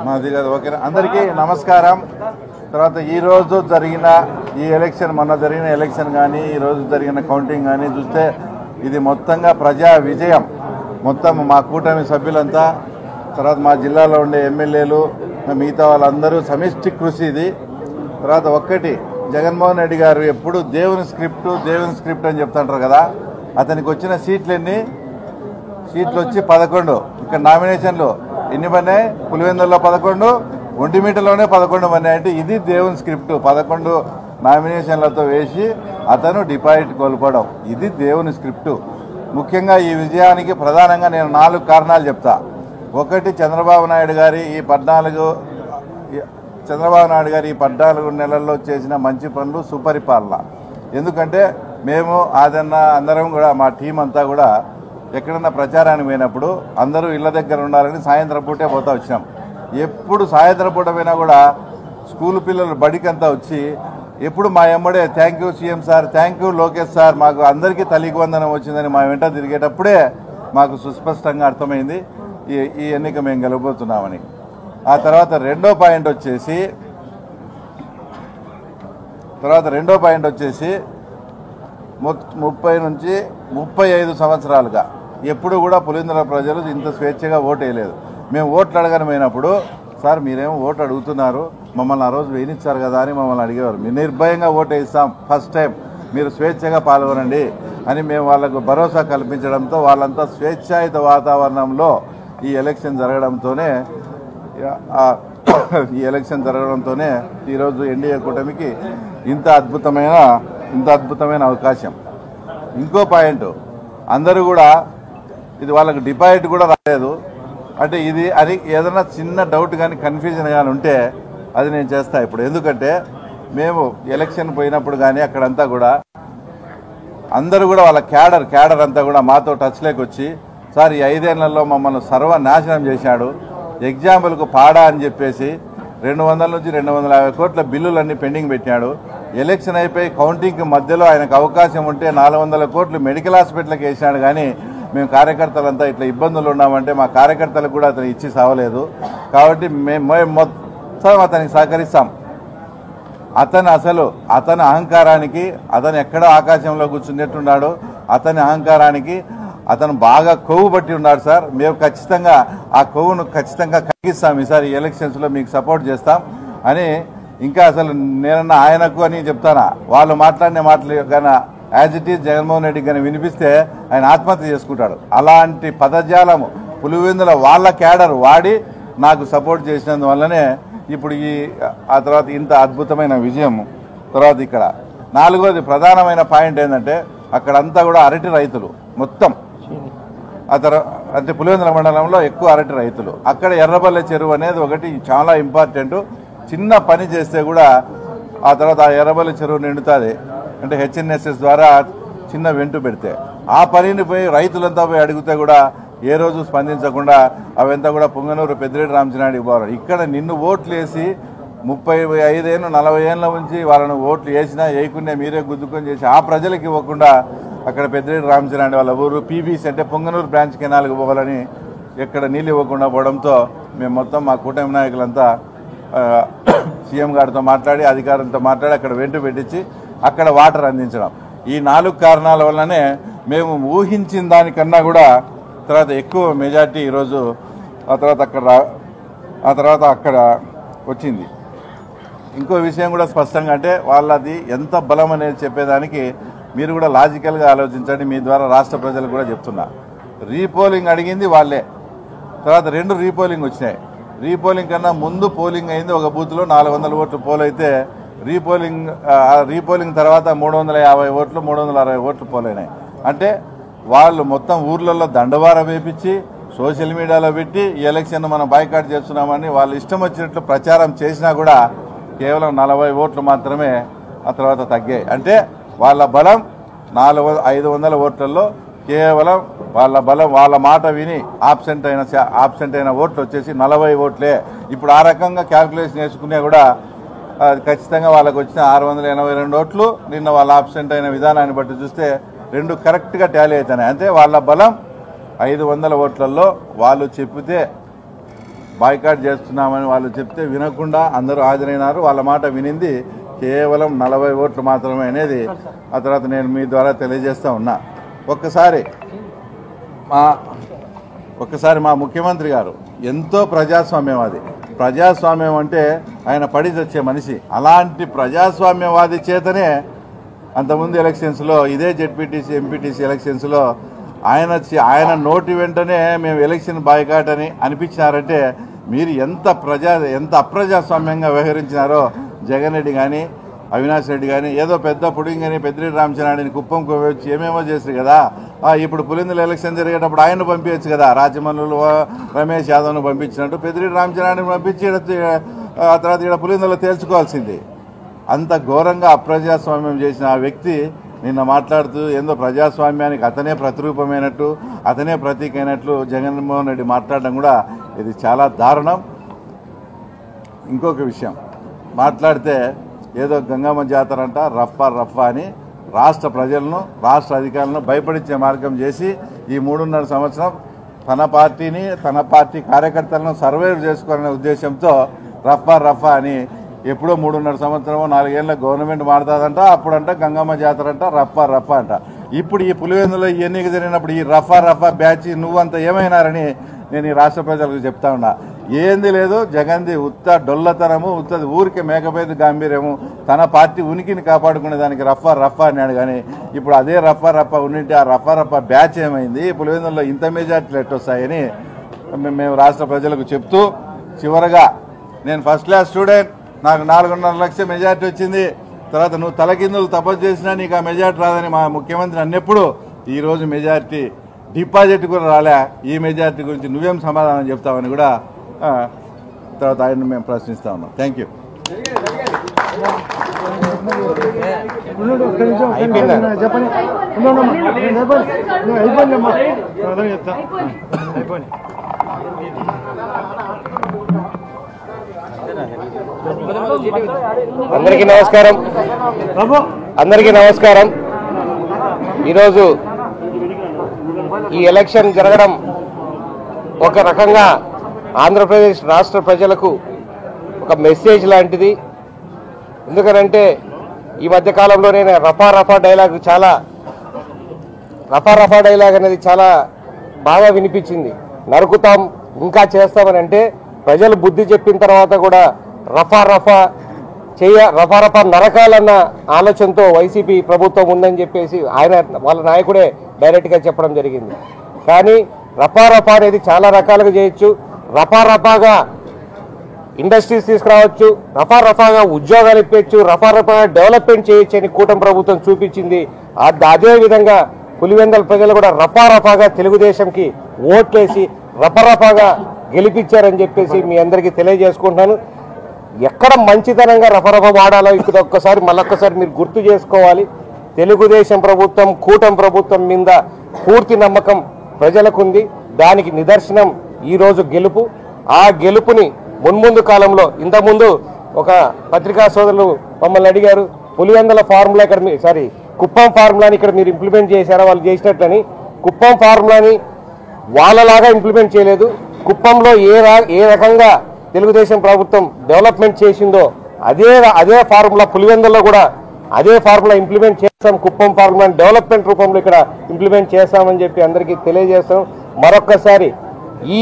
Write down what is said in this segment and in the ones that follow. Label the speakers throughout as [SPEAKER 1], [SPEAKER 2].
[SPEAKER 1] మాది కాదు ఓకేనా. అందరికీ నమస్కారం. తర్వాత ఈరోజు జరిగిన ఈ ఎలక్షన్, మొన్న జరిగిన ఎలక్షన్ కానీ ఈరోజు జరిగిన కౌంటింగ్ కానీ చూస్తే ఇది మొత్తంగా ప్రజా విజయం. మొత్తం మా కూటమి సభ్యులంతా, తర్వాత మా జిల్లాలో ఉండే ఎమ్మెల్యేలు, మిగతా వాళ్ళందరూ సమిష్టి కృషి ఇది. తర్వాత ఒక్కటి, జగన్మోహన్ రెడ్డి గారు ఎప్పుడు దేవుని స్క్రిప్ట్ అని చెప్తుంటారు కదా, అతనికి వచ్చిన సీట్లు వచ్చి 11. ఇక్కడ నామినేషన్లు ఎన్ని పడినాయి? పులివెందుల్లో 11, ఒంటిమిట్టలోనే 11 పడినాయి. అంటే ఇది దేవుని స్క్రిప్ట్. 11 నామినేషన్లతో వేసి అతను డిపాజిట్ కోల్పోవడం, ఇది దేవుని స్క్రిప్టు. ముఖ్యంగా ఈ విజయానికి ప్రధానంగా నేను 4 కారణాలు చెప్తా. ఒకటి, చంద్రబాబు నాయుడు గారి ఈ 14 నెలల్లో చేసిన మంచి పనులు, సుపరిపాలన. ఎందుకంటే మేము అందరం కూడా, మా టీం అంతా కూడా ఎక్కడన్నా ప్రచారానికి పోయినప్పుడు అందరూ ఇళ్ల దగ్గర ఉండాలని సాయంత్రం పూటే పోతా వచ్చినాం. ఎప్పుడు సాయంత్రం పూట పోయినా కూడా స్కూల్ పిల్లలు బడికంతా వచ్చి ఎప్పుడు మా ఎమ్మడే thank you CM sir, thank you Lokesh sir, మాకు అందరికీ తల్లికి వందనం వచ్చిందని మా వెంట తిరిగేటప్పుడే మాకు సుస్పష్టంగా అర్థమైంది ఈ ఎన్నిక మేము గెలవబోతున్నామని. ఆ తర్వాత రెండో పాయింట్ వచ్చేసి 30 నుంచి 35 సంవత్సరాలుగా ఎప్పుడు కూడా పులివెందుల ప్రజలు ఇంత స్వేచ్ఛగా ఓటు వేయలేదు. మేము ఓట్లు అడగనమైనప్పుడు, సార్ మీరేమో ఓటు అడుగుతున్నారు, మమ్మల్ని ఆ రోజు వేయించారు కదా అని మమ్మల్ని అడిగేవారు. మేము నిర్భయంగా ఓటు వేస్తాం, ఫస్ట్ టైం మీరు స్వేచ్ఛగా పాల్గొనండి అని మేము వాళ్ళకు భరోసా కల్పించడంతో వాళ్ళంతా స్వేచ్ఛాయుత వాతావరణంలో ఈ ఎలక్షన్ జరగడంతోనే ఈరోజు ఎన్డీఏ కూటమికి ఇంత అద్భుతమైన అవకాశం. ఇంకో పాయింట్, అందరూ కూడా ఇది వాళ్ళకు డిపాజిట్ కూడా రాలేదు. అంటే ఇది అది ఏదైనా చిన్న డౌట్ కానీ కన్ఫ్యూజన్ కానీ ఉంటే అది నేను చేస్తా ఇప్పుడు. ఎందుకంటే మేము ఎలక్షన్ పోయినప్పుడు కానీ అక్కడంతా కూడా అందరూ కూడా వాళ్ళ క్యాడర్ అంతా కూడా మాతో టచ్లోకి వచ్చి, సార్ ఈ 5 ఏళ్లలో మమ్మల్ని సర్వనాశనం చేశాడు, ఎగ్జాంపుల్కు పాడా అని చెప్పేసి 200 నుంచి 250 కోట్ల బిల్లులన్నీ పెండింగ్ పెట్టాడు. ఎలక్షన్ అయిపోయి కౌంటింగ్కి మధ్యలో ఆయనకు అవకాశం ఉంటే 400 కోట్లు మెడికల్ హాస్పిటల్కి వేసినాడు. కానీ మేము కార్యకర్తలంతా ఇట్లా ఇబ్బందులు ఉన్నామంటే మా కార్యకర్తలకు కూడా అతను ఇచ్చి సావలేదు. కాబట్టి మేము మొత్తం అతనికి సహకరిస్తాం. అతని అహంకారానికి, అతను ఎక్కడో ఆకాశంలో కూర్చున్నట్టున్నాడు, అతని అహంకారానికి అతను బాగా కొవ్వు పట్టి ఉన్నాడు సార్. మేము ఖచ్చితంగా ఆ కొవ్వును కరిగిస్తాం, ఈసారి ఎలక్షన్స్లో మీకు సపోర్ట్ చేస్తాం అని. ఇంకా అసలు నేనన్నా ఆయనకు అని చెప్తానా, వాళ్ళు మాట్లాడిన మాటలు కానీ as it is Jaganmohan Reddy కానీ వినిపిస్తే ఆయన ఆత్మహత్య చేసుకుంటాడు. అలాంటి పదజాలము పులివెందుల వాళ్ళ క్యాడర్ వాడి నాకు సపోర్ట్ చేసినందువల్లనే ఇప్పుడు ఆ తర్వాత ఇంత అద్భుతమైన విజయం. తర్వాత ఇక్కడ 4వది ప్రధానమైన పాయింట్ ఏంటంటే, అక్కడంతా కూడా అరటి రైతులు మొత్తం. అంటే పులివెందుల మండలంలో ఎక్కువ అరటి రైతులు. అక్కడ ఎర్రబల్లె చెరువు అనేది ఒకటి చాలా ఇంపార్టెంట్. చిన్న పని చేస్తే కూడా ఆ తర్వాత ఆ ఎర్రబల్లె చెరువు నిండుతుంది. అంటే హెచ్ఎన్ఎస్ఎస్ ద్వారా చిన్న వెంటు పెడితే ఆ పనిని పోయి రైతులంతా పోయి అడిగితే కూడా ఏ రోజు స్పందించకుండా అవంతా కూడా పుంగనూరు పెద్దిరెడ్డి రామచంద్రారెడ్డికి పోవాలి. ఇక్కడ నిన్ను ఓట్లు వేసి 35 ఏళ్ళు 40 ఏళ్ళ నుంచి వాళ్ళను ఓట్లు వేసినా వేయకుండా మీరే గుద్దుకొని చేసి ఆ ప్రజలకు ఇవ్వకుండా అక్కడ పెద్దిరెడ్డి రామచంద్రారెడ్డి వాళ్ళ ఊరు పీబీసీ అంటే పుంగనూరు బ్రాంచ్ కెనాల్కి పోవాలని ఎక్కడ నీళ్ళు ఇవ్వకుండా పోవడంతో మేము మొత్తం మా కూటమి నాయకులంతా సీఎం గారితో మాట్లాడి, అధికారులతో మాట్లాడి అక్కడ వెంటు పెట్టించి అక్కడ వాటర్ అందించడం. ఈ 4 కారణాల వల్లనే మేము ఊహించిన దానికన్నా కూడా తర్వాత ఎక్కువ మెజార్టీ ఈరోజు ఆ తర్వాత అక్కడ వచ్చింది. ఇంకో విషయం కూడా స్పష్టంగా, అంటే వాళ్ళది ఎంత బలం అనేది చెప్పేదానికి మీరు కూడా లాజికల్గా ఆలోచించండి. మీ ద్వారా రాష్ట్ర ప్రజలకు కూడా చెప్తున్నా. రీపోలింగ్ అడిగింది వాళ్ళే. తర్వాత 2 రీపోలింగ్ వచ్చినాయి. రీపోలింగ్ కన్నా ముందు పోలింగ్ అయింది ఒక బూత్లో 400 ఓట్లు పోల్ అయితే, రీపోలింగ్ తర్వాత 350 ఓట్లు 360 ఓట్లు పోలైనాయి. అంటే వాళ్ళు మొత్తం ఊర్లలో దండవారం వేపించి సోషల్ మీడియాలో పెట్టి ఈ ఎలక్షన్ మనం బాయ్కాట్ చేస్తున్నామని వాళ్ళు ఇష్టం వచ్చినట్లు ప్రచారం చేసినా కూడా కేవలం 40 ఓట్లు మాత్రమే ఆ తర్వాత తగ్గాయి. అంటే వాళ్ళ బలం 500 ఓట్లలో కేవలం వాళ్ళ మాట విని ఆబ్సెంట్ అయిన ఓట్లు వచ్చేసి 40 ఓట్లే. ఇప్పుడు ఆ రకంగా క్యాల్కులేషన్ వేసుకున్నా కూడా ఖచ్చితంగా వాళ్ళకు వచ్చిన 682 ఓట్లు నిన్న వాళ్ళ ఆబ్సెంట్ అయిన విధానాన్ని బట్టి చూస్తే 2 కరెక్ట్గా టాలీ అవుతున్నాయి. అంటే వాళ్ళ బలం 500 ఓట్లలో వాళ్ళు చెప్పితే బాయ్కాట్ చేస్తున్నామని వాళ్ళు చెప్తే వినకుండా అందరూ హాజరైనారు. వాళ్ళ మాట వినింది కేవలం 40 ఓట్లు మాత్రమే అనేది ఆ తర్వాత నేను మీ ద్వారా తెలియజేస్తూ ఉన్నా. ఒక్కసారి మా ముఖ్యమంత్రి గారు ఎంతో ప్రజాస్వామ్యవాది. ప్రజాస్వామ్యం అంటే ఆయన పడి తెచ్చే మనిషి. అలాంటి ప్రజాస్వామ్యవాది చేతనే అంతకుముందు ఎలక్షన్స్లో ఇదే జెడ్పీటీసీ ఎంపీటీసీ ఎలక్షన్స్లో ఆయన నోటి వెంటనే మేము ఎలక్షన్ బాయ్కాట్ అని అనిపించినారంటే మీరు ఎంత అప్రజాస్వామ్యంగా వ్యవహరించినారో. జగన్ రెడ్డి కానీ అవినాష్ రెడ్డి కానీ ఏదో పెద్ద పుడింగని పెద్దిరెడ్డి రామచంద్రారెడ్డిని కుప్పంకు వచ్చి ఏమేమో చేశారు కదా. ఇప్పుడు పులిందుల ఎలక్షన్ జరిగేటప్పుడు ఆయన్ను పంపించచ్చు కదా. రాజమల్లు రమేష్ యాదవ్ను పంపించినట్టు పెద్దిరెడ్డి రామచంద్రారెడ్డిని పంపించి ఆ తర్వాత ఇక్కడ పులిందులో తేల్చుకోవాల్సింది. అంత ఘోరంగా అప్రజాస్వామ్యం చేసిన ఆ వ్యక్తి నిన్న మాట్లాడుతూ ఏందో ప్రజాస్వామ్యానికి అతనే ప్రతిరూపమైనట్టు అతనే ప్రతీక అయినట్లు జగన్మోహన్ రెడ్డి మాట్లాడడం కూడా ఇది చాలా దారుణం. ఇంకొక విషయం మాట్లాడితే ఏదో గంగమ్మ జాతర అంట రఫా అని రాష్ట్ర ప్రజలను రాష్ట్ర అధికారులను భయపడించే మార్గం చేసి ఈ 3.5 సంవత్సరం తన పార్టీని తన పార్టీ కార్యకర్తలను సర్వైవ్ చేసుకోవాలనే ఉద్దేశంతో రఫా అని ఎప్పుడో 3.5 సంవత్సరం 4 ఏళ్ళ గవర్నమెంట్ మారుతుందంట. అప్పుడంట గంగమ్మ జాతర అంట రఫా అంట. ఇప్పుడు ఈ పులివెందులో ఈ ఎన్నిక జరిగినప్పుడు ఈ రఫా బ్యాచ్ నువ్వంత ఏమైనారని నేను ఈ రాష్ట్ర ప్రజలకు చెప్తా ఉన్నా. ఏంది లేదు జగన్ది ఉత్త డొల్లతనము ఉత్తది ఊరికే మేకపోయేది గాంభీర్యము. తన పార్టీ ఉనికిని కాపాడుకునే దానికి రఫా అన్నాడు. కానీ ఇప్పుడు అదే రఫా ఉన్నింటి ఆ రఫా బ్యాచ్ ఏమైంది పులివెందులో ఇంత మెజార్టీలు ఎట్టొస్తాయని మేము రాష్ట్ర ప్రజలకు చెప్తూ చివరగా నేను ఫస్ట్ క్లాస్ స్టూడెంట్, నాకు 4.5 లక్షల మెజార్టీ వచ్చింది. తర్వాత నువ్వు తలకిందులు తపస్సు చేసినా నీకు ఆ మెజార్టీ రాదని మా ముఖ్యమంత్రి అన్నప్పుడు ఈరోజు మెజార్టీ డిపాజిట్ కూడా రాలే. ఈ మెజార్టీ గురించి నువ్వేం సమాధానం చెప్తావని కూడా తర్వాత ఆయన మేము ప్రశ్నిస్తా ఉన్నాం. Thank you.
[SPEAKER 2] అందరికీ నమస్కారం. ఈరోజు ఈ ఎలక్షన్ జరగడం ఒక రకంగా ఆంధ్రప్రదేశ్ రాష్ట్ర ప్రజలకు ఒక మెసేజ్ లాంటిది. ఎందుకనంటే ఈ మధ్యకాలంలోనే రఫా డైలాగ్ అనేది చాలా బాగా వినిపించింది. నరుకుతాం ఇంకా చేస్తామని అంటే ప్రజలు బుద్ధి చెప్పిన తర్వాత కూడా రఫా నరకాలన్న ఆలోచనతో వైసీపీ ప్రభుత్వం ఉందని చెప్పేసి వాళ్ళ నాయకుడే డైరెక్ట్గా చెప్పడం జరిగింది. కానీ రఫా అనేది చాలా రకాలుగా చేయొచ్చు. రఫాగా ఇండస్ట్రీస్ తీసుకురావచ్చు, రఫాగా ఉద్యోగాలు ఇప్పించచ్చు, రఫాగా డెవలప్మెంట్ చేయొచ్చు అని కూటమి ప్రభుత్వం చూపించింది. అదే విధంగా పులివెందుల ప్రజలు కూడా రఫాగా తెలుగుదేశంకి ఓట్లేసి రఫాగా గెలిపించారని చెప్పేసి మీ అందరికీ తెలియజేసుకుంటున్నాను. ఎక్కడ మంచితనంగా రఫా వాడాలో ఇక్కడ ఒక్కసారి మళ్ళొక్కసారి మీరు గుర్తు చేసుకోవాలి. తెలుగుదేశం ప్రభుత్వం కూటమి ప్రభుత్వం మీద పూర్తి నమ్మకం ప్రజలకు ఉంది. దానికి నిదర్శనం ఈరోజు గెలుపు. ఆ గెలుపుని మున్ముందు కాలంలో ఇంతకుముందు ఒక పత్రికా సోదరులు మమ్మల్ని అడిగారు, పులివెందుల ఫార్ములా ఇక్కడ కుప్పం ఫార్ములాని ఇక్కడ మీరు ఇంప్లిమెంట్ చేశారా వాళ్ళు చేసినట్లని. కుప్పం ఫార్ములాని వాళ్ళలాగా ఇంప్లిమెంట్ చేయలేదు. కుప్పంలో ఏ రకంగా తెలుగుదేశం ప్రభుత్వం డెవలప్మెంట్ చేసిందో అదే ఫార్ములా పులివెందుల్లో కూడా అదే ఫార్ములా ఇంప్లిమెంట్ చేస్తాం. కుప్పం ఫార్ములాని డెవలప్మెంట్ రూపంలో ఇక్కడ ఇంప్లిమెంట్ చేస్తామని చెప్పి అందరికీ తెలియజేస్తాం. మరొక్కసారి ఈ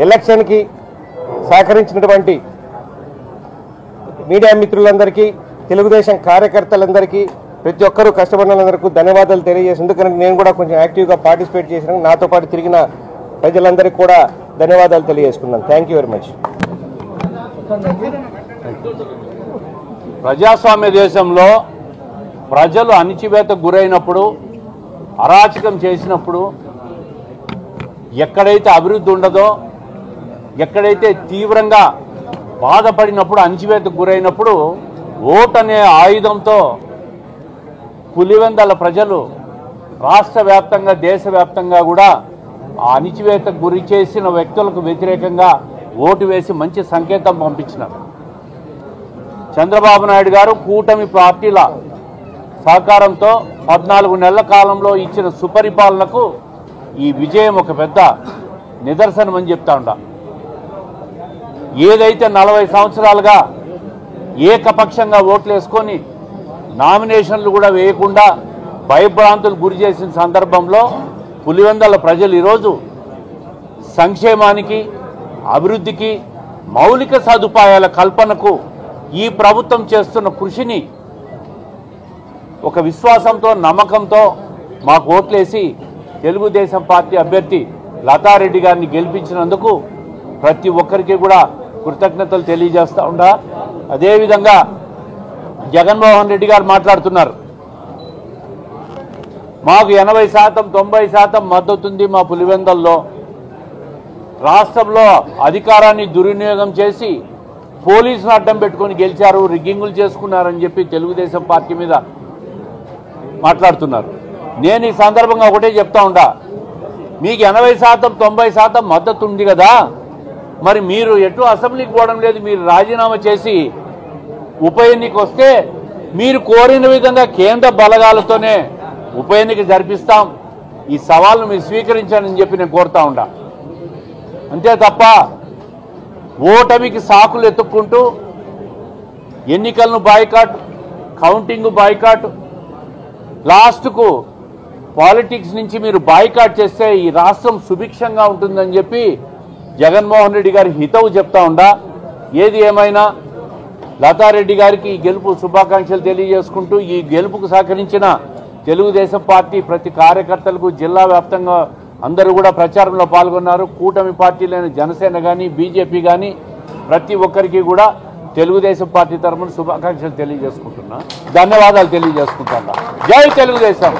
[SPEAKER 2] ఎలక్షన్కి సహకరించినటువంటి మీడియా మిత్రులందరికీ, తెలుగుదేశం కార్యకర్తలందరికీ, ప్రతి ఒక్కరూ కష్టపడిన వాళ్ళందరికీ ధన్యవాదాలు తెలియజేసి, ఎందుకంటే నేను కూడా కొంచెం యాక్టివ్గా పార్టిసిపేట్ చేసిన నాతో పాటు తిరిగిన ప్రజలందరికీ కూడా ధన్యవాదాలు తెలియజేసుకున్నాను. Thank you very much.
[SPEAKER 3] ప్రజాస్వామ్య దేశంలో ప్రజలు అణిచివేతకు గురైనప్పుడు, అరాచకం చేసినప్పుడు, ఎక్కడైతే అభివృద్ధి ఉండదో, ఎక్కడైతే తీవ్రంగా బాధపడినప్పుడు, అణిచివేతకు గురైనప్పుడు ఓటు అనే ఆయుధంతో పులివెందుల ప్రజలు రాష్ట్ర వ్యాప్తంగా దేశవ్యాప్తంగా కూడా ఆ అణిచివేతకు గురి చేసిన వ్యక్తులకు వ్యతిరేకంగా ఓటు వేసి మంచి సంకేతం పంపించినారు. చంద్రబాబు నాయుడు గారు కూటమి పార్టీల సహకారంతో 14 నెలల కాలంలో ఇచ్చిన సుపరిపాలనకు ఈ విజయం ఒక పెద్ద నిదర్శనం అని చెప్తా ఉంటా. ఏదైతే 40 సంవత్సరాలుగా ఏకపక్షంగా ఓట్లు వేసుకొని నామినేషన్లు కూడా వేయకుండా భయభ్రాంతులు గురి చేసిన సందర్భంలో పులివెందుల ప్రజలు ఈరోజు సంక్షేమానికి, అభివృద్ధికి, మౌలిక సదుపాయాల కల్పనకు ఈ ప్రభుత్వం చేస్తున్న కృషిని ఒక విశ్వాసంతో, నమ్మకంతో మాకు ఓట్లేసి తెలుగుదేశం పార్టీ అభ్యర్థి లతారెడ్డి గారిని గెలిపించినందుకు ప్రతి ఒక్కరికి కూడా కృతజ్ఞతలు తెలియజేస్తూ ఉండా. అదేవిధంగా జగన్మోహన్ రెడ్డి గారు మాట్లాడుతున్నారు, మాకు 80% 90% మద్దతు ఉంది మా పులివెందుల్లో. రాష్ట్రంలో అధికారాన్ని దుర్వినియోగం చేసి పోలీసులు అడ్డం పెట్టుకొని గెలిచారు, రిగ్గింగులు చేసుకున్నారని చెప్పి తెలుగుదేశం పార్టీ మీద మాట్లాడుతున్నారు. నేను ఈ సందర్భంగా ఒకటే చెప్తా ఉండా, మీకు 80% 90% మద్దతు ఉంది కదా, మరి మీరు ఎటు అసెంబ్లీకి పోవడం లేదు, మీరు రాజీనామా చేసి ఉప ఎన్నిక వస్తే మీరు కోరిన విధంగా కేంద్ర బలగాలతోనే ఉప ఎన్నిక జరిపిస్తాం, ఈ సవాల్ను మీరు స్వీకరించాలని చెప్పి నేను కోరుతా ఉండా. అంతే తప్ప ఓటమికి సాకులు ఎత్తుక్కుంటూ ఎన్నికలను బాయ్కాట్, కౌంటింగ్ బాయ్కాట్, లాస్ట్కు పాలిటిక్స్ నుంచి మీరు బాయ్కాట్ చేస్తే ఈ రాష్ట్రం సుభిక్షంగా ఉంటుందని చెప్పి జగన్మోహన్ రెడ్డి గారి హితవు చెప్తా ఉండా. ఏది ఏమైనా లతారెడ్డి గారికి ఈ గెలుపు శుభాకాంక్షలు తెలియజేసుకుంటూ, ఈ గెలుపుకు సహకరించిన తెలుగుదేశం పార్టీ ప్రతి కార్యకర్తలకు జిల్లా వ్యాప్తంగా అందరూ కూడా ప్రచారంలో పాల్గొన్నారు. కూటమి పార్టీలైన జనసేన కానీ, బీజేపీ కానీ ప్రతి ఒక్కరికి కూడా తెలుగుదేశం పార్టీ తరఫున శుభాకాంక్షలు తెలియజేసుకుంటున్నా, ధన్యవాదాలు తెలియజేసుకుంటున్నా. జై తెలుగుదేశం.